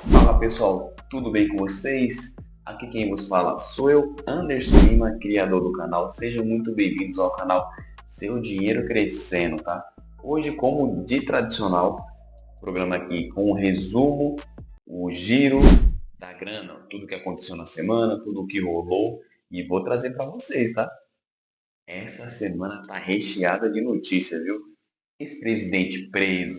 Fala pessoal, tudo bem com vocês? Aqui quem vos fala sou eu, Anderson Lima, criador do canal. Sejam muito bem-vindos ao canal Seu Dinheiro Crescendo, tá? Hoje, como de tradicional, programa aqui com o resumo, o giro da grana, tudo que aconteceu na semana, tudo que rolou e vou trazer para vocês, tá? Essa semana tá recheada de notícias, viu? Ex-presidente preso,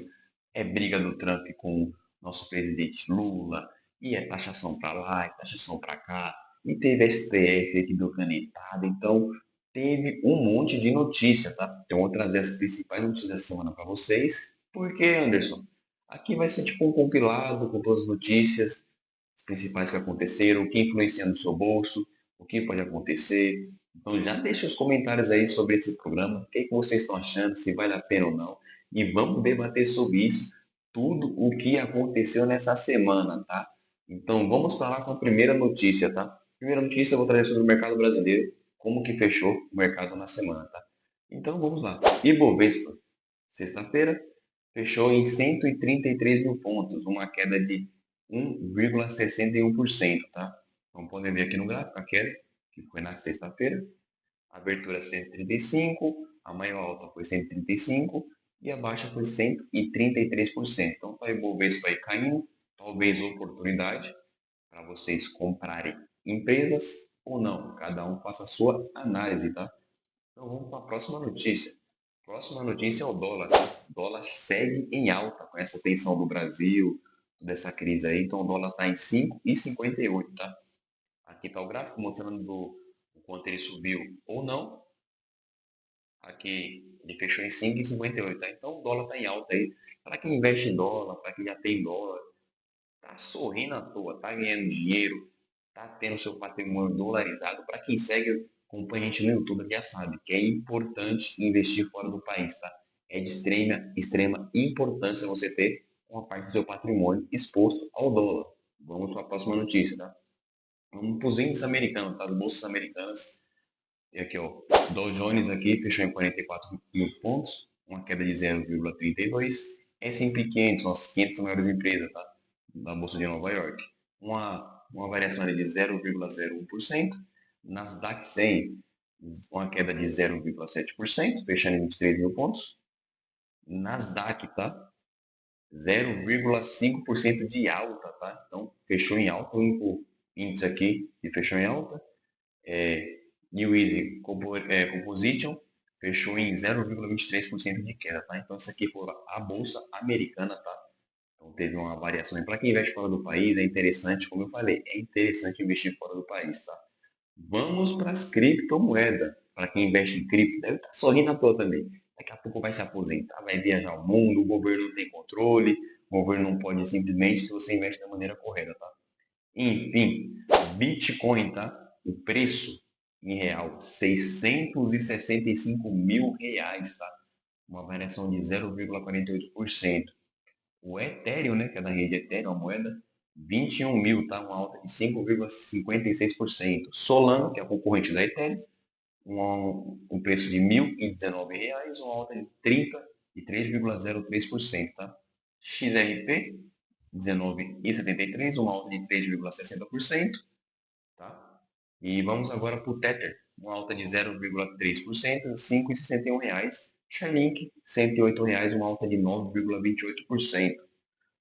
é briga do Trump com nosso presidente Lula, e é taxação para lá, é taxação para cá, e teve STF que deu canetada, então teve um monte de notícia, tá? Então eu vou trazer as principais notícias da semana para vocês, porque, Anderson, aqui vai ser tipo um compilado com todas as notícias, as principais que aconteceram, o que influencia no seu bolso, o que pode acontecer. Então já deixe os comentários aí sobre esse programa, o que, que vocês estão achando, se vale a pena ou não. E vamos debater sobre isso, tudo o que aconteceu nessa semana, tá? Então vamos falar com a primeira notícia, tá? Primeira notícia eu vou trazer sobre o mercado brasileiro, como que fechou o mercado na semana, tá? Então vamos lá. Ibovespa, sexta-feira, fechou em 133 mil pontos, uma queda de 1,61%, tá? Então podem ver aqui no gráfico a queda, que foi na sexta-feira, abertura 135, a maior alta foi 135 e a baixa foi 133%. Então está o Ibovespa aí caindo, talvez oportunidade para vocês comprarem empresas ou não. Cada um faça a sua análise, tá? Então vamos para a próxima notícia. Próxima notícia é o dólar, tá? O dólar segue em alta com essa tensão do Brasil, dessa crise aí. Então o dólar está em 5,58, tá? Aqui está o gráfico mostrando o quanto ele subiu ou não. Aqui ele fechou em 5,58, tá? Então o dólar está em alta aí. Para quem investe em dólar, para quem já tem dólar, tá sorrindo à toa, tá ganhando dinheiro, tá tendo seu patrimônio dolarizado. Para quem segue, acompanha a gente no YouTube, já sabe que é importante investir fora do país, tá? É de extrema importância você ter uma parte do seu patrimônio exposto ao dólar. Vamos para a próxima notícia, tá? Vamos para os índices americanos, tá? As bolsas americanas. E aqui, ó, Dow Jones aqui fechou em 44 mil pontos, uma queda de 0,32. S&P 500, são as 500 maiores empresas, tá? Da Bolsa de Nova York. Uma variação ali de 0,01%. Nasdaq 100, uma queda de 0,7%, fechando em 23 mil pontos. Nasdaq, tá? 0,5% de alta, tá? Então, fechou em alta, o único índice aqui que fechou em alta. New Easy Composition fechou em 0,23% de queda, tá? Então, essa aqui foi a bolsa americana, tá? Então, teve uma variação. Para quem investe fora do país, é interessante, como eu falei, é interessante investir fora do país, tá? Vamos para as criptomoedas. Para quem investe em cripto, deve estar sorrindo à toa também. Daqui a pouco vai se aposentar, vai viajar o mundo, o governo não tem controle, o governo não pode simplesmente se você investe da maneira correta, tá? Enfim, Bitcoin, tá? O preço em real, 665 mil reais, tá? Uma variação de 0,48%. O Ethereum, né, que é da rede Ethereum, a moeda, 21 mil, tá? Uma alta de 5,56%. Solana, que é a concorrente da Ethereum, um preço de R$ 1.019, uma alta de 33,03%, tá? XRP, 19,73, uma alta de 3,60%, tá? E vamos agora para o Tether, uma alta de 0,3%, R$ 5,61. Chainlink, R$ 108, uma alta de 9,28%.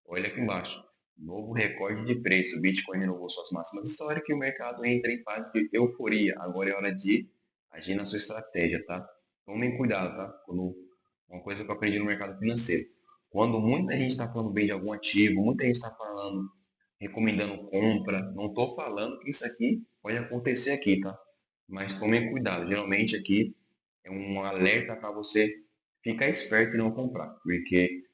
Olha aqui embaixo, novo recorde de preço. O Bitcoin renovou suas máximas históricas e o mercado entra em fase de euforia. Agora é hora de agir na sua estratégia, tá? Tomem cuidado, tá? Uma coisa que eu aprendi no mercado financeiro. Quando muita gente está falando bem de algum ativo, muita gente está falando, recomendando compra, não estou falando que isso aqui pode acontecer aqui, tá? Mas tomem cuidado. Geralmente aqui é um alerta para você ficar esperto e não comprar, porque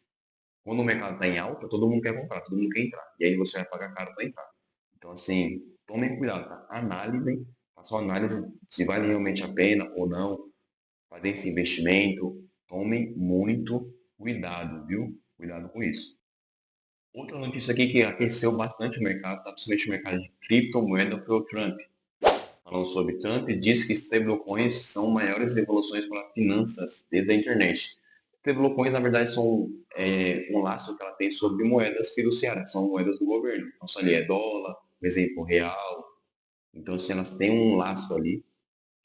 quando o mercado está em alta, todo mundo quer comprar, todo mundo quer entrar. E aí você vai pagar caro para entrar. Então, assim, tomem cuidado, tá? Analisem, façam análise se vale realmente a pena ou não fazer esse investimento. Tomem muito cuidado, viu? Cuidado com isso. Outra notícia aqui que aqueceu bastante o mercado, tá? Principalmente o mercado de criptomoeda, foi o Trump. Falando sobre Trump, diz que stablecoins são maiores revoluções para finanças desde a internet. Stablecoins, na verdade, são um laço que ela tem sobre moedas fiduciárias, que são moedas do governo. Então, se ali é dólar, por exemplo, real. Então, se elas têm um laço ali,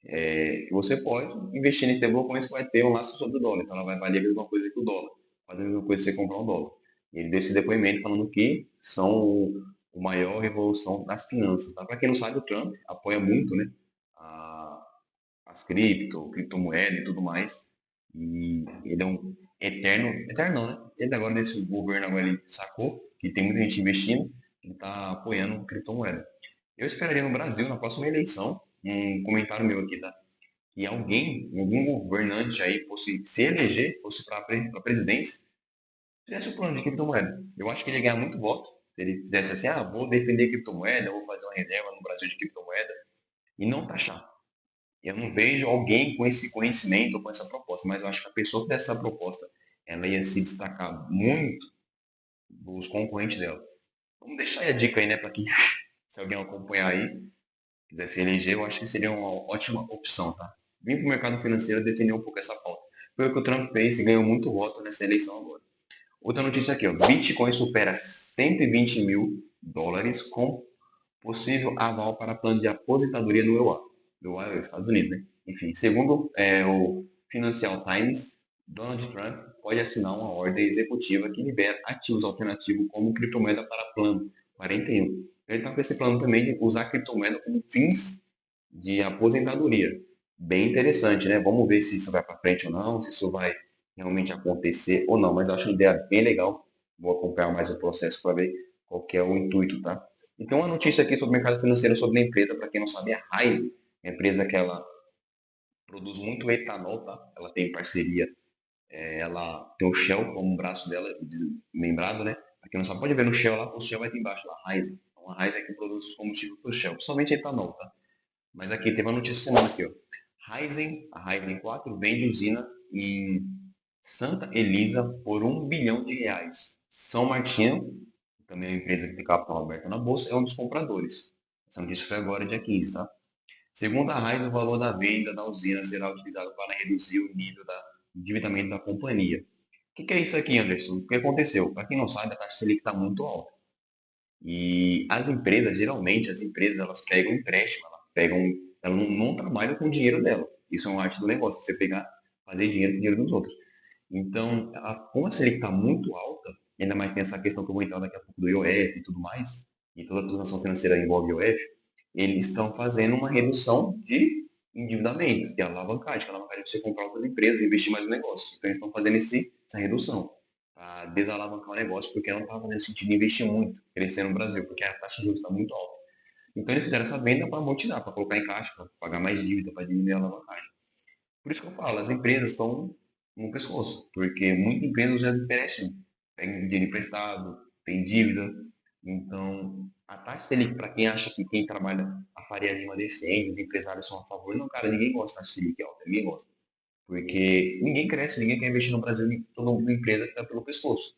que você pode investir em stablecoins que vai ter um laço sobre o dólar. Então, ela vai valer a mesma coisa que o dólar. Faz a mesma coisa que você comprar um dólar. E ele deu esse depoimento falando que são o maior revolução das finanças. Tá? Para quem não sabe, o Trump apoia muito, né, a, as criptomoedas e tudo mais. E ele é um eterno não, né? Ele agora, nesse governo, agora ele sacou que tem muita gente investindo, ele está apoiando criptomoeda. Eu esperaria no Brasil, na próxima eleição, um comentário meu aqui, tá? Que algum governante aí fosse se eleger, fosse para a presidência, fizesse o plano de criptomoeda. Eu acho que ele ia ganhar muito voto. Se ele fizesse assim, vou defender criptomoeda, vou fazer uma reserva no Brasil de criptomoeda, e não taxar. Eu não vejo alguém com esse conhecimento ou com essa proposta, mas eu acho que a pessoa que dessa proposta, ela ia se destacar muito dos concorrentes dela. Vamos deixar aí a dica aí, né, para quem, se alguém acompanhar aí, quiser se eleger, eu acho que seria uma ótima opção, tá? Vim para o mercado financeiro defender um pouco essa pauta. Foi o que o Trump fez e ganhou muito voto nessa eleição agora. Outra notícia aqui, ó. Bitcoin supera 120 mil dólares com possível aval para plano de aposentadoria do EUA. Do EUA, Estados Unidos, né? Enfim, segundo o Financial Times, Donald Trump pode assinar uma ordem executiva que libera ativos alternativos como criptomoeda para plano 41. Ele está com esse plano também de usar criptomoeda como fins de aposentadoria. Bem interessante, né? Vamos ver se isso vai para frente ou não, se isso vai realmente acontecer ou não. Mas eu acho uma ideia bem legal. Vou acompanhar mais o processo para ver qual que é o intuito, tá? Então, uma notícia aqui sobre o mercado financeiro, sobre a empresa, para quem não sabe, é a Raízen, uma empresa que ela produz muito etanol, tá? Ela tem parceria, ela tem o Shell como braço dela, lembrado, né? Para quem não sabe, pode ver no Shell lá, o Shell vai ter embaixo lá, Raízen. Então, a Raízen é que produz os combustíveis para o Shell, principalmente etanol, tá? Mas aqui, teve uma notícia semana aqui, ó. A Ryzen 4 vende usina em Santa Elisa por R$ 1 bilhão. São Martinho, também é uma empresa que tem capital aberto na bolsa, é um dos compradores. Essa notícia foi agora, dia 15, tá? Segundo a Ryzen, o valor da venda da usina será utilizado para reduzir o nível de endividamento da companhia. O que é isso aqui, Anderson? O que aconteceu? Para quem não sabe, a taxa Selic está muito alta. E as empresas, geralmente, elas pegam empréstimo, elas não trabalham com o dinheiro dela. Isso é uma arte do negócio, você pegar, fazer dinheiro com o dinheiro dos outros. Então, como a Selic está muito alta, ainda mais tem essa questão que eu vou entrar daqui a pouco do IOF e tudo mais, e toda a transação financeira envolve IOF, eles estão fazendo uma redução de endividamento, que é a alavancagem, é você comprar outras empresas e investir mais no negócio. Então, eles estão fazendo essa redução para desalavancar o negócio, porque não está fazendo sentido investir muito, crescer no Brasil, porque a taxa de juros está muito alta. Então, eles fizeram essa venda para amortizar, para colocar em caixa, para pagar mais dívida, para diminuir a alavancagem. Por isso que eu falo, as empresas estão no pescoço, porque muitas empresas já empréstimo, pegam dinheiro emprestado, tem dívida. Então, a taxa Selic, para quem acha que quem trabalha a Faria Lima defende, os empresários são a favor, não, cara, ninguém gosta da taxa Selic alta, ninguém gosta. Porque ninguém cresce, ninguém quer investir no Brasil, toda uma empresa que está pelo pescoço.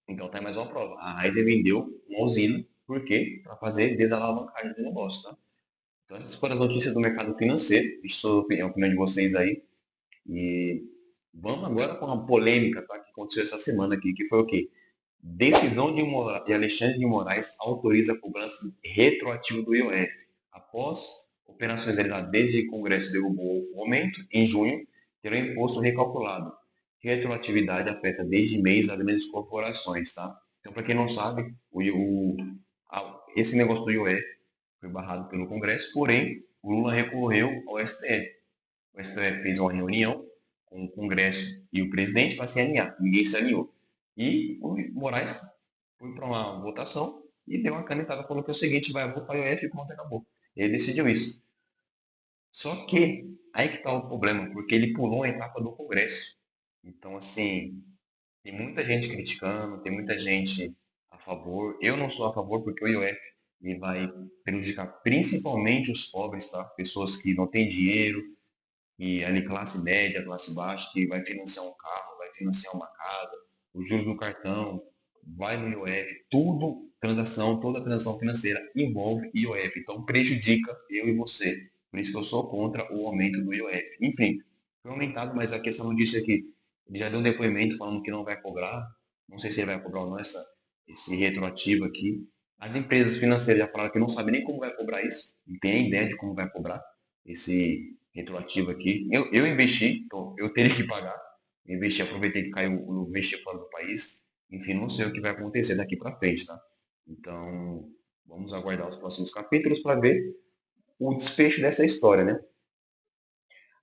Então, tá mais uma prova. A Raizen vendeu uma usina, por quê? Para fazer desalavancagem do negócio, tá? Então, essas foram as notícias do mercado financeiro. Estou a opinião de vocês aí. E vamos agora com uma polêmica, tá, que aconteceu essa semana aqui, que foi o quê? Decisão de Alexandre de Moraes autoriza a cobrança retroativa do IOF. Após operações realizadas desde que o Congresso derrubou o aumento, em junho, terá imposto recalculado. Retroatividade afeta desde mês as grandes corporações, tá? Então, para quem não sabe, esse negócio do IOF foi barrado pelo Congresso, porém, o Lula recorreu ao STF. O STF fez uma reunião com o Congresso e o presidente para se alinhar. Ninguém se alinhou. E o Moraes foi para uma votação e deu uma canetada, falou que é o seguinte, vai votar o IOF e pronto, acabou. Ele decidiu isso. Só que, aí que está o problema, porque ele pulou a etapa do Congresso. Então, assim, tem muita gente criticando, tem muita gente a favor. Eu não sou a favor porque o IOF ele vai prejudicar principalmente os pobres, tá? Pessoas que não têm dinheiro, e ali classe média, classe baixa, que vai financiar um carro, vai financiar uma casa, os juros do cartão, vai no IOF, toda transação financeira envolve IOF, então prejudica eu e você. Por isso que eu sou contra o aumento do IOF. Enfim, foi aumentado, mas aqui essa notícia aqui, Ele já deu um depoimento falando que não vai cobrar. Não sei se ele vai cobrar ou não esse retroativo aqui. As empresas financeiras já falaram que não sabem nem como vai cobrar isso. Não tem nem ideia de como vai cobrar esse retroativo aqui. Eu investi, então eu teria que pagar. Eu investi, aproveitei que caiu, eu investi fora do país. Enfim, não sei o que vai acontecer daqui para frente, tá? Então, vamos aguardar os próximos capítulos para ver o desfecho dessa história, né?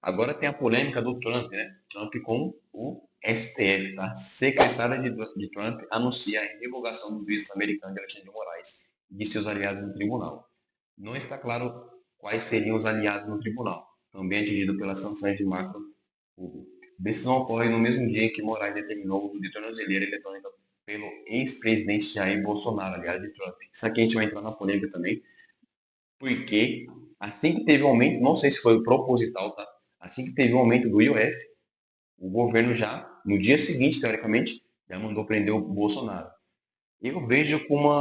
Agora tem a polêmica do Trump, né? Trump com o STF, tá? Secretária de Trump anuncia a revogação dos vistos americanos de Alexandre de Moraes e de seus aliados no tribunal. Não está claro quais seriam os aliados no tribunal, também atingido pelas sanções de macro público. A decisão ocorre no mesmo dia em que Moraes determinou o uso de tornozeleira eletrônica pelo ex-presidente Jair Bolsonaro, aliado de Trump. Isso aqui a gente vai entrar na polêmica também, porque assim que teve um aumento, não sei se foi proposital, tá? Assim que teve um aumento do IOF, o governo já, no dia seguinte, teoricamente, já mandou prender o Bolsonaro. Eu vejo como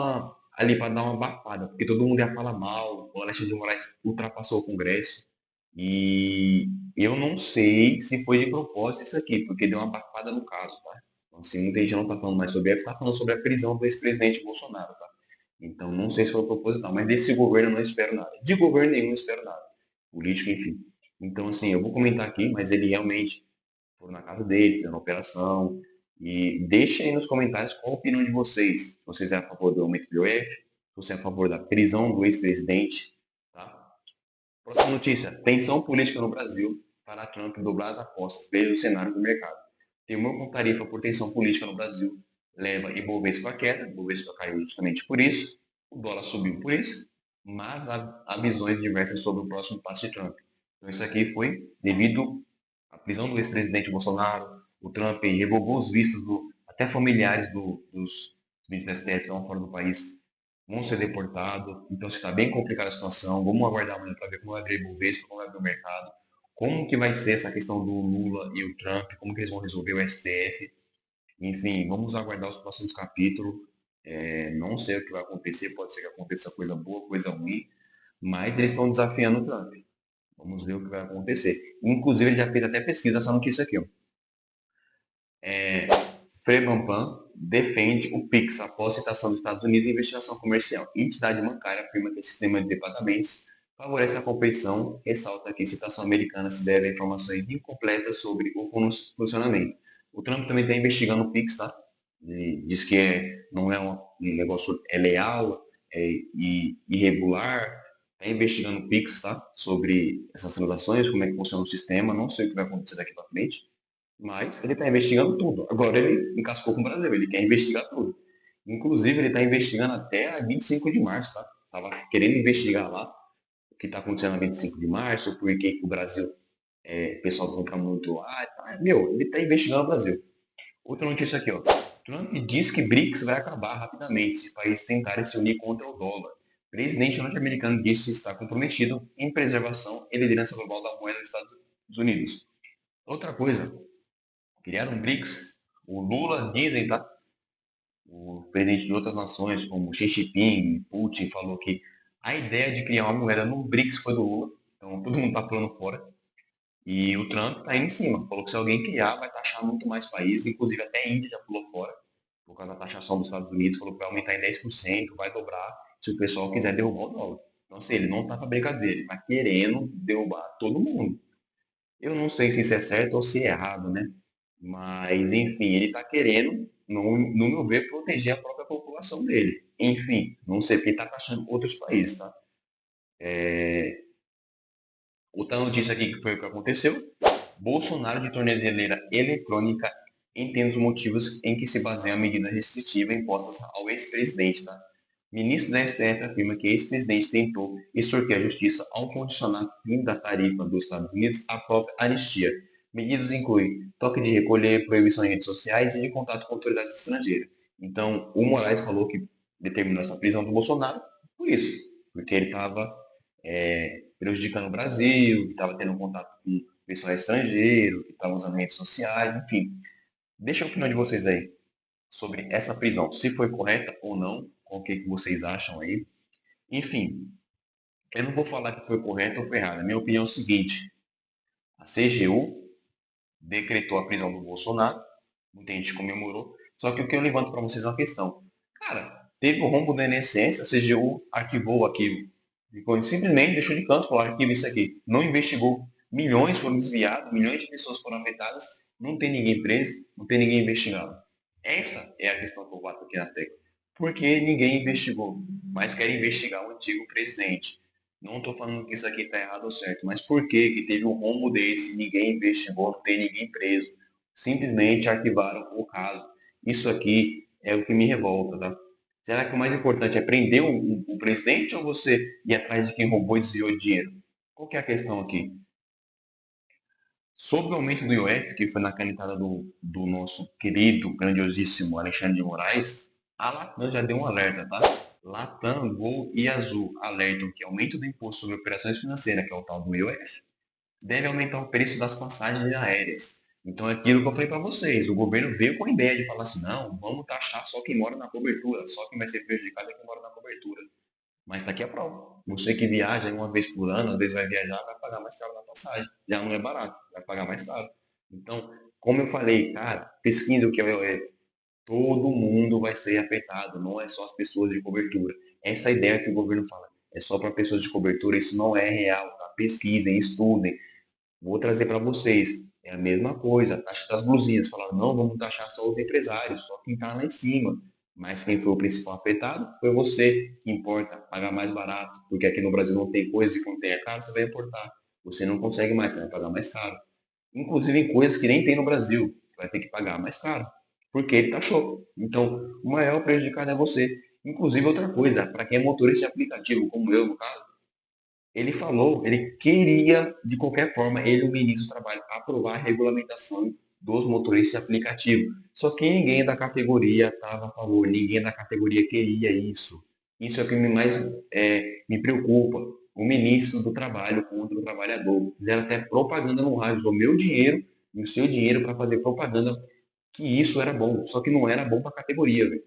ali para dar uma abafada, porque todo mundo ia falar mal, o Alexandre de Moraes ultrapassou o Congresso, e eu não sei se foi de propósito isso aqui, porque deu uma abafada no caso, tá? Então, assim, muita gente não está falando mais sobre isso, está falando sobre a prisão do ex-presidente Bolsonaro, tá? Então, não sei se foi proposital, mas desse governo eu não espero nada. De governo nenhum eu não espero nada. Político, enfim. Então, assim, eu vou comentar aqui, mas ele realmente foram na casa dele, fizeram uma operação. E deixem aí nos comentários qual a opinião de vocês. Se vocês é a favor do aumento do IOF, se você é a favor da prisão do ex-presidente. Tá? Próxima notícia. Tensão política no Brasil para Trump dobrar as apostas. Veja o cenário do mercado. Temor com tarifa por tensão política no Brasil leva Ibovespa à queda. Ibovespa caiu justamente por isso. O dólar subiu por isso. Mas há visões diversas sobre o próximo passo de Trump. Então isso aqui foi devido à prisão do ex-presidente Bolsonaro. O Trump revogou os vistos até familiares dos ministros da STF que estão fora do país vão ser deportados. Então está bem complicada a situação. Vamos aguardar amanhã para ver como vai abrir o Ibovespa, como vai abrir o mercado, como que vai ser essa questão do Lula e o Trump, como que eles vão resolver o STF. Enfim, vamos aguardar os próximos capítulos. Não sei o que vai acontecer, pode ser que aconteça coisa boa, coisa ruim, mas eles estão desafiando o Trump. Vamos ver o que vai acontecer. Inclusive, ele já fez até pesquisa essa notícia aqui. Ó. Febraban defende o Pix após citação dos Estados Unidos em investigação comercial. Entidade bancária afirma que o sistema de departamentos favorece a competição, ressalta que citação americana se deve a informações incompletas sobre o funcionamento. O Trump também está investigando o Pix, tá? Ele diz que não é um negócio leal e irregular. Está investigando o Pix, tá? Sobre essas transações, como é que funciona o sistema. Não sei o que vai acontecer daqui para frente. Mas ele está investigando tudo. Agora ele encascou com o Brasil, ele quer investigar tudo. Inclusive, ele está investigando até a 25 de março, tá? Estava querendo investigar lá o que está acontecendo a 25 de março, por que o Brasil, o pessoal compra muito lá. Tá? Meu, ele está investigando o Brasil. Outra notícia aqui, ó. Trump diz que BRICS vai acabar rapidamente se países tentarem se unir contra o dólar. O presidente norte-americano disse estar comprometido em preservação e liderança global da moeda dos Estados Unidos. Outra coisa, criaram um BRICS. O Lula, dizem, tá? O presidente de outras nações, como Xi Jinping, Putin, falou que a ideia de criar uma moeda no BRICS foi do Lula. Então, todo mundo está pulando fora. E o Trump está aí em cima. Falou que se alguém criar, vai taxar muito mais países. Inclusive, até a Índia já pulou fora, por causa da taxação dos Estados Unidos. Falou que vai aumentar em 10%, vai dobrar se o pessoal quiser derrubar o dólar. Então, assim, ele não está para brincadeira. Ele está querendo derrubar todo mundo. Eu não sei se isso é certo ou se é errado, né? Mas, enfim, ele está querendo, no meu ver, proteger a própria população dele. Enfim, não sei porque está taxando outros países, tá? Outra notícia aqui que foi o que aconteceu. Bolsonaro de tornozeleira eletrônica entende os motivos em que se baseia a medida restritiva imposta ao ex-presidente, tá? Ministro da STF afirma que ex-presidente tentou extorquir a justiça ao condicionar fim da tarifa dos Estados Unidos à própria anistia. Medidas incluem toque de recolher, proibição em redes sociais e de contato com autoridades estrangeiras. Então, o Moraes falou que determinou essa prisão do Bolsonaro por isso, porque ele estava prejudicando o Brasil, que estava tendo contato com pessoal estrangeiro, que estava usando redes sociais, enfim. Deixa a opinião de vocês aí sobre essa prisão, se foi correta ou não, o que vocês acham aí. Enfim, eu não vou falar que foi correto ou foi errado. A minha opinião é o seguinte: a CGU decretou a prisão do Bolsonaro, muita gente comemorou, só que o que eu levanto para vocês é uma questão. Cara, teve o rombo do INSS, a CGU arquivou o arquivo, simplesmente deixou de canto, falou, arquiva isso aqui. Não investigou. Milhões foram desviados, milhões de pessoas foram afetadas, não tem ninguém preso, não tem ninguém investigado. Essa é a questão que eu bato aqui na tecla. Porque ninguém investigou, mas quer investigar o antigo presidente. Não estou falando que isso aqui está errado ou certo, mas por que teve um rombo desse, ninguém investigou, não tem ninguém preso? Simplesmente arquivaram o caso. Isso aqui é o que me revolta, tá? Será que o mais importante é prender o presidente ou você ir atrás de quem roubou e desviou dinheiro? Qual que é a questão aqui? Sobre o aumento do IOF, que foi na canetada do nosso querido, grandiosíssimo Alexandre de Moraes, a Latam já deu um alerta, tá? Latam, Gol e Azul alertam que aumento do imposto sobre operações financeiras, que é o tal do IOF, deve aumentar o preço das passagens aéreas. Então é aquilo que eu falei para vocês, o governo veio com a ideia de falar assim, não, vamos taxar só quem mora na cobertura, só quem vai ser prejudicado é quem mora na cobertura. Mas está aqui a prova. Você que viaja uma vez por ano, às vezes vai viajar, vai pagar mais caro na passagem. Já não é barato, vai pagar mais caro. Então, como eu falei, cara, pesquisa o que é o IOF. Todo mundo vai ser afetado, não é só as pessoas de cobertura. Essa ideia que o governo fala é só para pessoas de cobertura, isso não é real, tá? Pesquisem, estudem. Vou trazer para vocês. É a mesma coisa, a taxa das blusinhas. Falaram, não, vamos taxar só os empresários, só quem está lá em cima. Mas quem foi o principal afetado foi você, que importa pagar mais barato, porque aqui no Brasil não tem coisa e quando tem é caro, você vai importar. Você não consegue mais, você vai pagar mais caro. Inclusive em coisas que nem tem no Brasil, vai ter que pagar mais caro, porque ele taxou. Então, o maior prejudicado é você. Inclusive, outra coisa, para quem é motorista de aplicativo, como eu, no caso, ele falou, ele queria, de qualquer forma, ele, o ministro do Trabalho, aprovar a regulamentação dos motoristas de aplicativo. Só que ninguém da categoria estava a favor, ninguém da categoria queria isso. Isso é o que mais me preocupa. O ministro do Trabalho contra o trabalhador. Fizeram até propaganda no rádio, usou meu dinheiro e o seu dinheiro para fazer propaganda que isso era bom. Só que não era bom para a categoria, velho.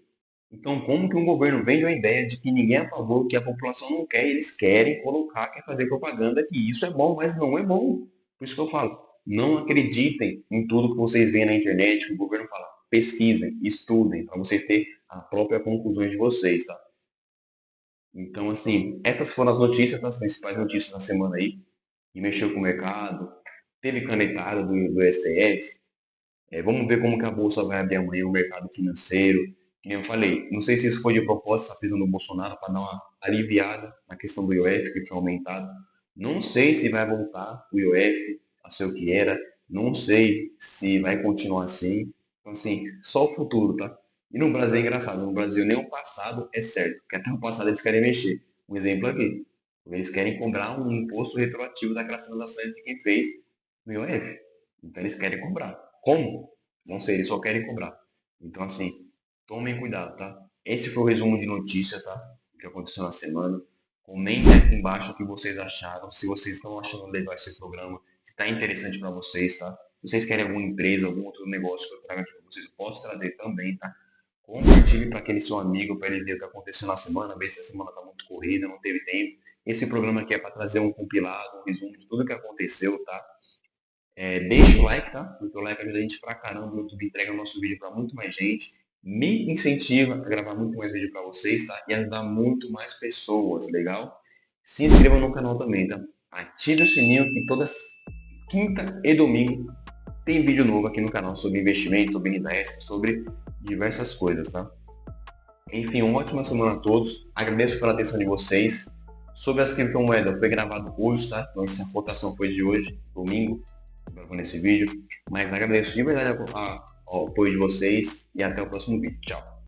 Então, como que um governo vende a ideia de que ninguém é a favor, que a população não quer, eles querem colocar, quer fazer propaganda que isso é bom, mas não é bom. Por isso que eu falo, não acreditem em tudo que vocês veem na internet, que o governo fala. Pesquisem, estudem, para vocês terem a própria conclusão de vocês, tá? Então, assim, essas foram as notícias, as principais notícias da semana aí, que mexeu com o mercado, teve canetada do STF, vamos ver como que a Bolsa vai abrir amanhã, o mercado financeiro. Como eu falei, não sei se isso foi de propósito, a prisão do Bolsonaro, para dar uma aliviada na questão do IOF, que foi aumentado. Não sei se vai voltar o IOF a ser o que era. Não sei se vai continuar assim. Então, assim, só o futuro, tá? E no Brasil é engraçado. No Brasil, nem o passado é certo, porque até o passado eles querem mexer. Um exemplo aqui. Eles querem cobrar um imposto retroativo daquelas transações de quem fez no IOF. Então, eles querem cobrar. Como? Não sei, eles só querem cobrar. Então, assim, tomem cuidado, tá? Esse foi o resumo de notícia, tá? O que aconteceu na semana. Comentem aqui embaixo o que vocês acharam, se vocês estão achando legal esse programa, se está interessante para vocês, tá? Se vocês querem alguma empresa, algum outro negócio que eu traga aqui para vocês, eu posso trazer também, tá? Compartilhe para aquele seu amigo, para ele ver o que aconteceu na semana, ver se a semana está muito corrida, não teve tempo. Esse programa aqui é para trazer um compilado, um resumo de tudo que aconteceu, tá? Deixa o like, tá? Porque o like ajuda a gente pra caramba. O YouTube entrega o nosso vídeo para muito mais gente. Me incentiva a gravar muito mais vídeo para vocês, tá? E ajudar muito mais pessoas, legal? Se inscreva no canal também, tá? Ative o sininho que toda quinta e domingo tem vídeo novo aqui no canal sobre investimento, sobre renda extra, sobre diversas coisas, tá? Enfim, uma ótima semana a todos. Agradeço pela atenção de vocês. Sobre as criptomoedas, foi gravado hoje, tá? Então, essa votação foi de hoje, domingo, gravando esse vídeo. Mas agradeço de verdade o apoio de vocês e até o próximo vídeo. Tchau!